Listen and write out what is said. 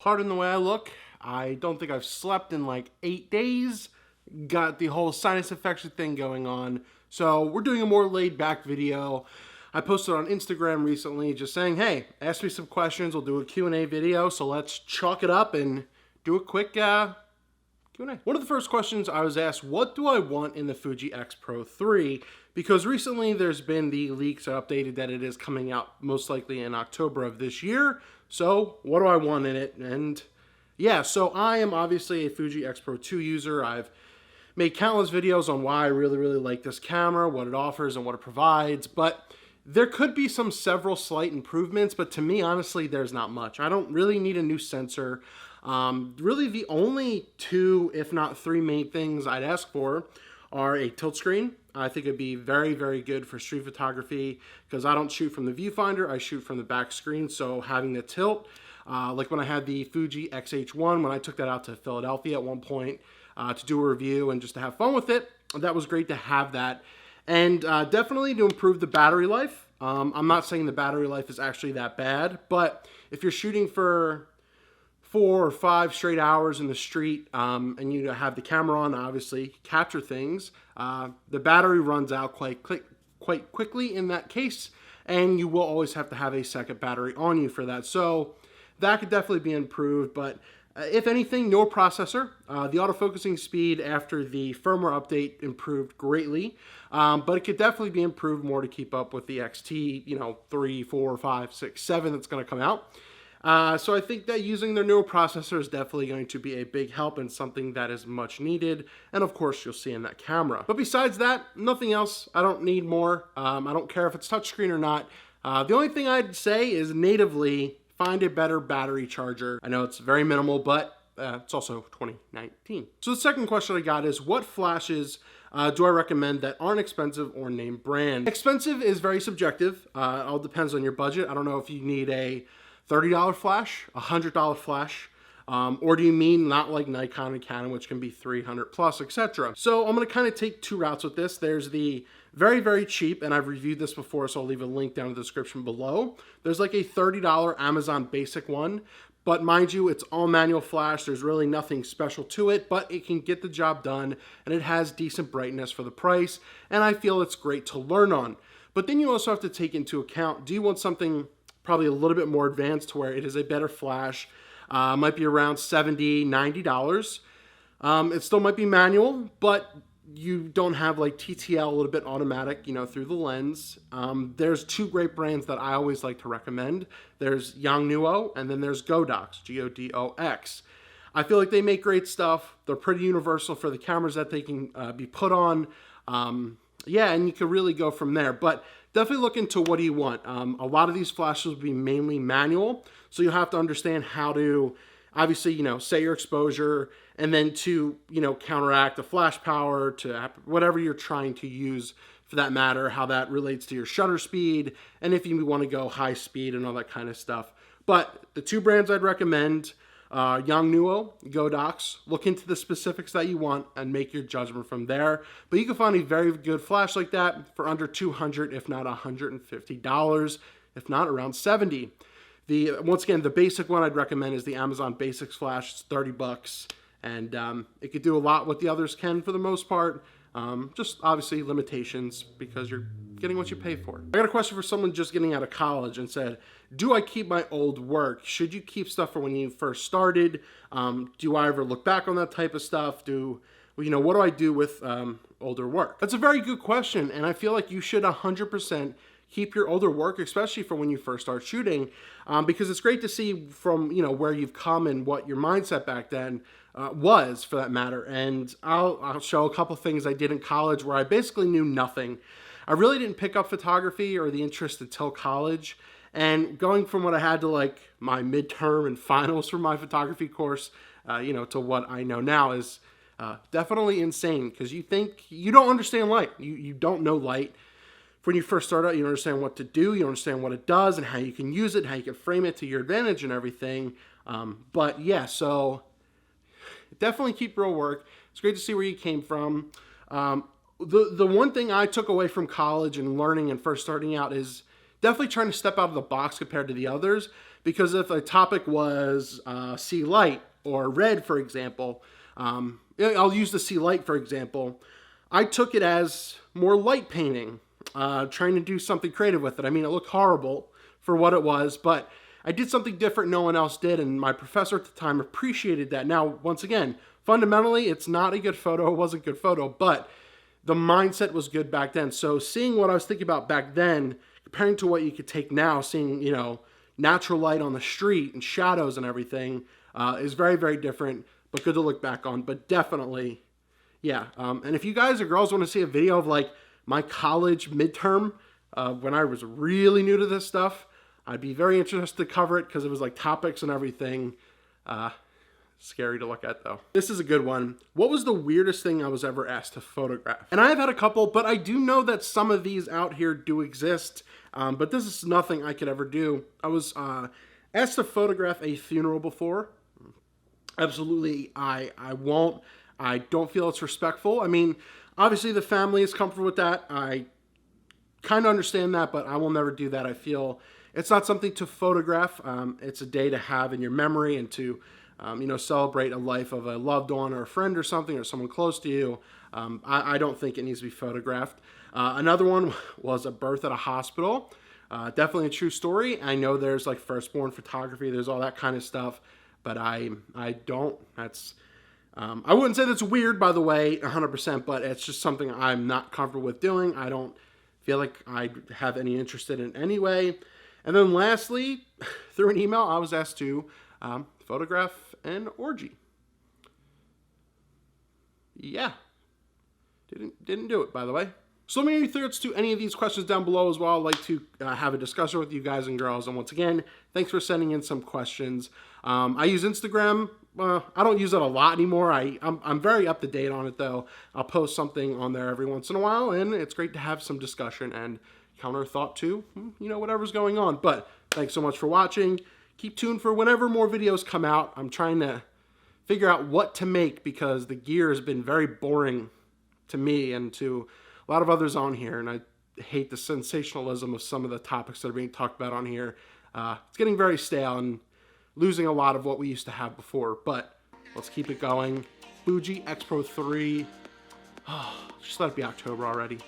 Pardon the way I look. I don't think I've slept in like 8 days. Got the whole sinus infection thing going on. So we're doing a more laid back video. I posted on Instagram recently just saying, hey, ask me some questions. We'll do a Q&A video. So let's chalk it up and do a quick Q&A. One of the first questions I was asked, what do I want in the Fuji X Pro 3? Because recently there's been the leaks updated that it is coming out most likely in October of this year. So what do I want in it? And yeah, so I am obviously a Fuji X Pro 2 user. I've made countless videos on why I really like this camera, what it offers and what it provides, but there could be several slight improvements, but to me, honestly, there's not much. I don't really need a new sensor. Really the only two, if not three main things I'd ask for are a tilt screen. I think it'd be very good for street photography because I don't shoot from the viewfinder, I shoot from the back screen, so having the tilt, like when I had the Fuji X-H1, when I took that out to Philadelphia at one point to do a review and just to have fun with it, that was great to have that. And definitely to improve the battery life. I'm not saying the battery life is actually that bad, but if you're shooting for 4 or 5 straight hours in the street and you have the camera on, obviously, capture things, the battery runs out quite quickly in that case, and you will always have to have a second battery on you for that. So that could definitely be improved, but if anything, no processor. The autofocusing speed after the firmware update improved greatly, but it could definitely be improved more to keep up with the XT, 3, 4, 5, 6, 7 that's going to come out. So I think that using their newer processor is definitely going to be a big help and something that is much needed. And of course, you'll see in that camera. But besides that, nothing else. I don't need more. I don't care if it's touchscreen or not. The only thing I'd say is natively find a better battery charger. I know it's very minimal, but it's also 2019. So the second question I got is, what flashes do I recommend that aren't expensive or name brand? Expensive is very subjective. It all depends on your budget. I don't know if you need a $30 flash, a $100 flash, or do you mean not like Nikon and Canon, which can be 300 plus, etc. So I'm going to kind of take two routes with this. There's the very cheap, and I've reviewed this before, so I'll leave a link down in the description below. There's like a $30 Amazon basic one, but mind you, it's all manual flash. There's really nothing special to it, but it can get the job done, and it has decent brightness for the price, and I feel it's great to learn on. But then you also have to take into account, do you want something probably a little bit more advanced to where it is a better flash, might be around $70, $90. It still might be manual, but you don't have like TTL, a little bit automatic, through the lens. There's two great brands that I always like to recommend. There's Yongnuo, and then there's Godox, Godox. I feel like they make great stuff. They're pretty universal for the cameras that they can be put on. Yeah, and you can really go from there. But definitely look into what do you want. A lot of these flashes will be mainly manual, so you'll have to understand how to, obviously, set your exposure, and then to, counteract the flash power, to whatever you're trying to use for that matter, how that relates to your shutter speed, and if you want to go high speed and all that kind of stuff. But the two brands I'd recommend, Yongnuo, Godox. Look into the specifics that you want and make your judgment from there. But you can find a very good flash like that for under $200, if not $150, if not around $70. Once again, the basic one I'd recommend is the Amazon Basics flash. It's $30, and it could do a lot what the others can for the most part. Just obviously limitations because you're getting what you pay for. I got a question for someone just getting out of college and said, do I keep my old work? Should you keep stuff for when you first started? Do I ever look back on that type of stuff? What do I do with older work? That's a very good question, and I feel like you should 100% keep your older work, especially for when you first start shooting, because it's great to see from where you've come and what your mindset back then was, for that matter. And I'll show a couple things I did in college where I basically knew nothing. I really didn't pick up photography or the interest until college. And going from what I had to like my midterm and finals for my photography course, to what I know now is definitely insane, because you think you don't understand light. You don't know light. When you first start out, you don't understand what to do, you don't understand what it does and how you can use it, how you can frame it to your advantage and everything. But yeah, so definitely keep real work. It's great to see where you came from. The one thing I took away from college and learning and first starting out is definitely trying to step out of the box compared to the others, because if a topic was sea light or red, for example, I'll use the sea light for example, I took it as more light painting, trying to do something creative with it. I mean, it looked horrible for what it was, but I did something different no one else did, and my professor at the time appreciated that. Now, once again, fundamentally, it's not a good photo. It wasn't a good photo, but the mindset was good back then. So seeing what I was thinking about back then, comparing to what you could take now, seeing, you know, natural light on the street and shadows and everything is very, very different, but good to look back on. But definitely, yeah. And if you guys or girls want to see a video of like my college midterm when I was really new to this stuff, I'd be very interested to cover it because it was like topics and everything. Scary to look at though. This is a good one. What was the weirdest thing I was ever asked to photograph? And I've had a couple, but I do know that some of these out here do exist. But this is nothing I could ever do. I was asked to photograph a funeral before. Absolutely, I won't. I don't feel it's respectful. I mean, obviously the family is comfortable with that. I kind of understand that, but I will never do that. I feel it's not something to photograph. It's a day to have in your memory and to you know, celebrate a life of a loved one or a friend or something or someone close to you. I don't think it needs to be photographed. Another one was a birth at a hospital. Definitely a true story. I know there's like firstborn photography, there's all that kind of stuff, but I don't. That's I wouldn't say that's weird, by the way, 100%, but it's just something I'm not comfortable with doing. I don't feel like I have any interest in it anyway. And then lastly, through an email, I was asked to photograph an orgy. Yeah. Didn't do it, by the way. So let me know your thoughts to any of these questions down below as well. I'd like to have a discussion with you guys and girls. And once again, thanks for sending in some questions. I use Instagram. I don't use it a lot anymore. I'm very up to date on it though. I'll post something on there every once in a while, and it's great to have some discussion and counter thought to, you know, whatever's going on. But thanks so much for watching. Keep tuned for whenever more videos come out. I'm trying to figure out what to make because the gear has been very boring to me and to a lot of others on here, and I hate the sensationalism of some of the topics that are being talked about on here. It's getting very stale and losing a lot of what we used to have before, but let's keep it going. Fuji X Pro 3. Oh, just let it be October already.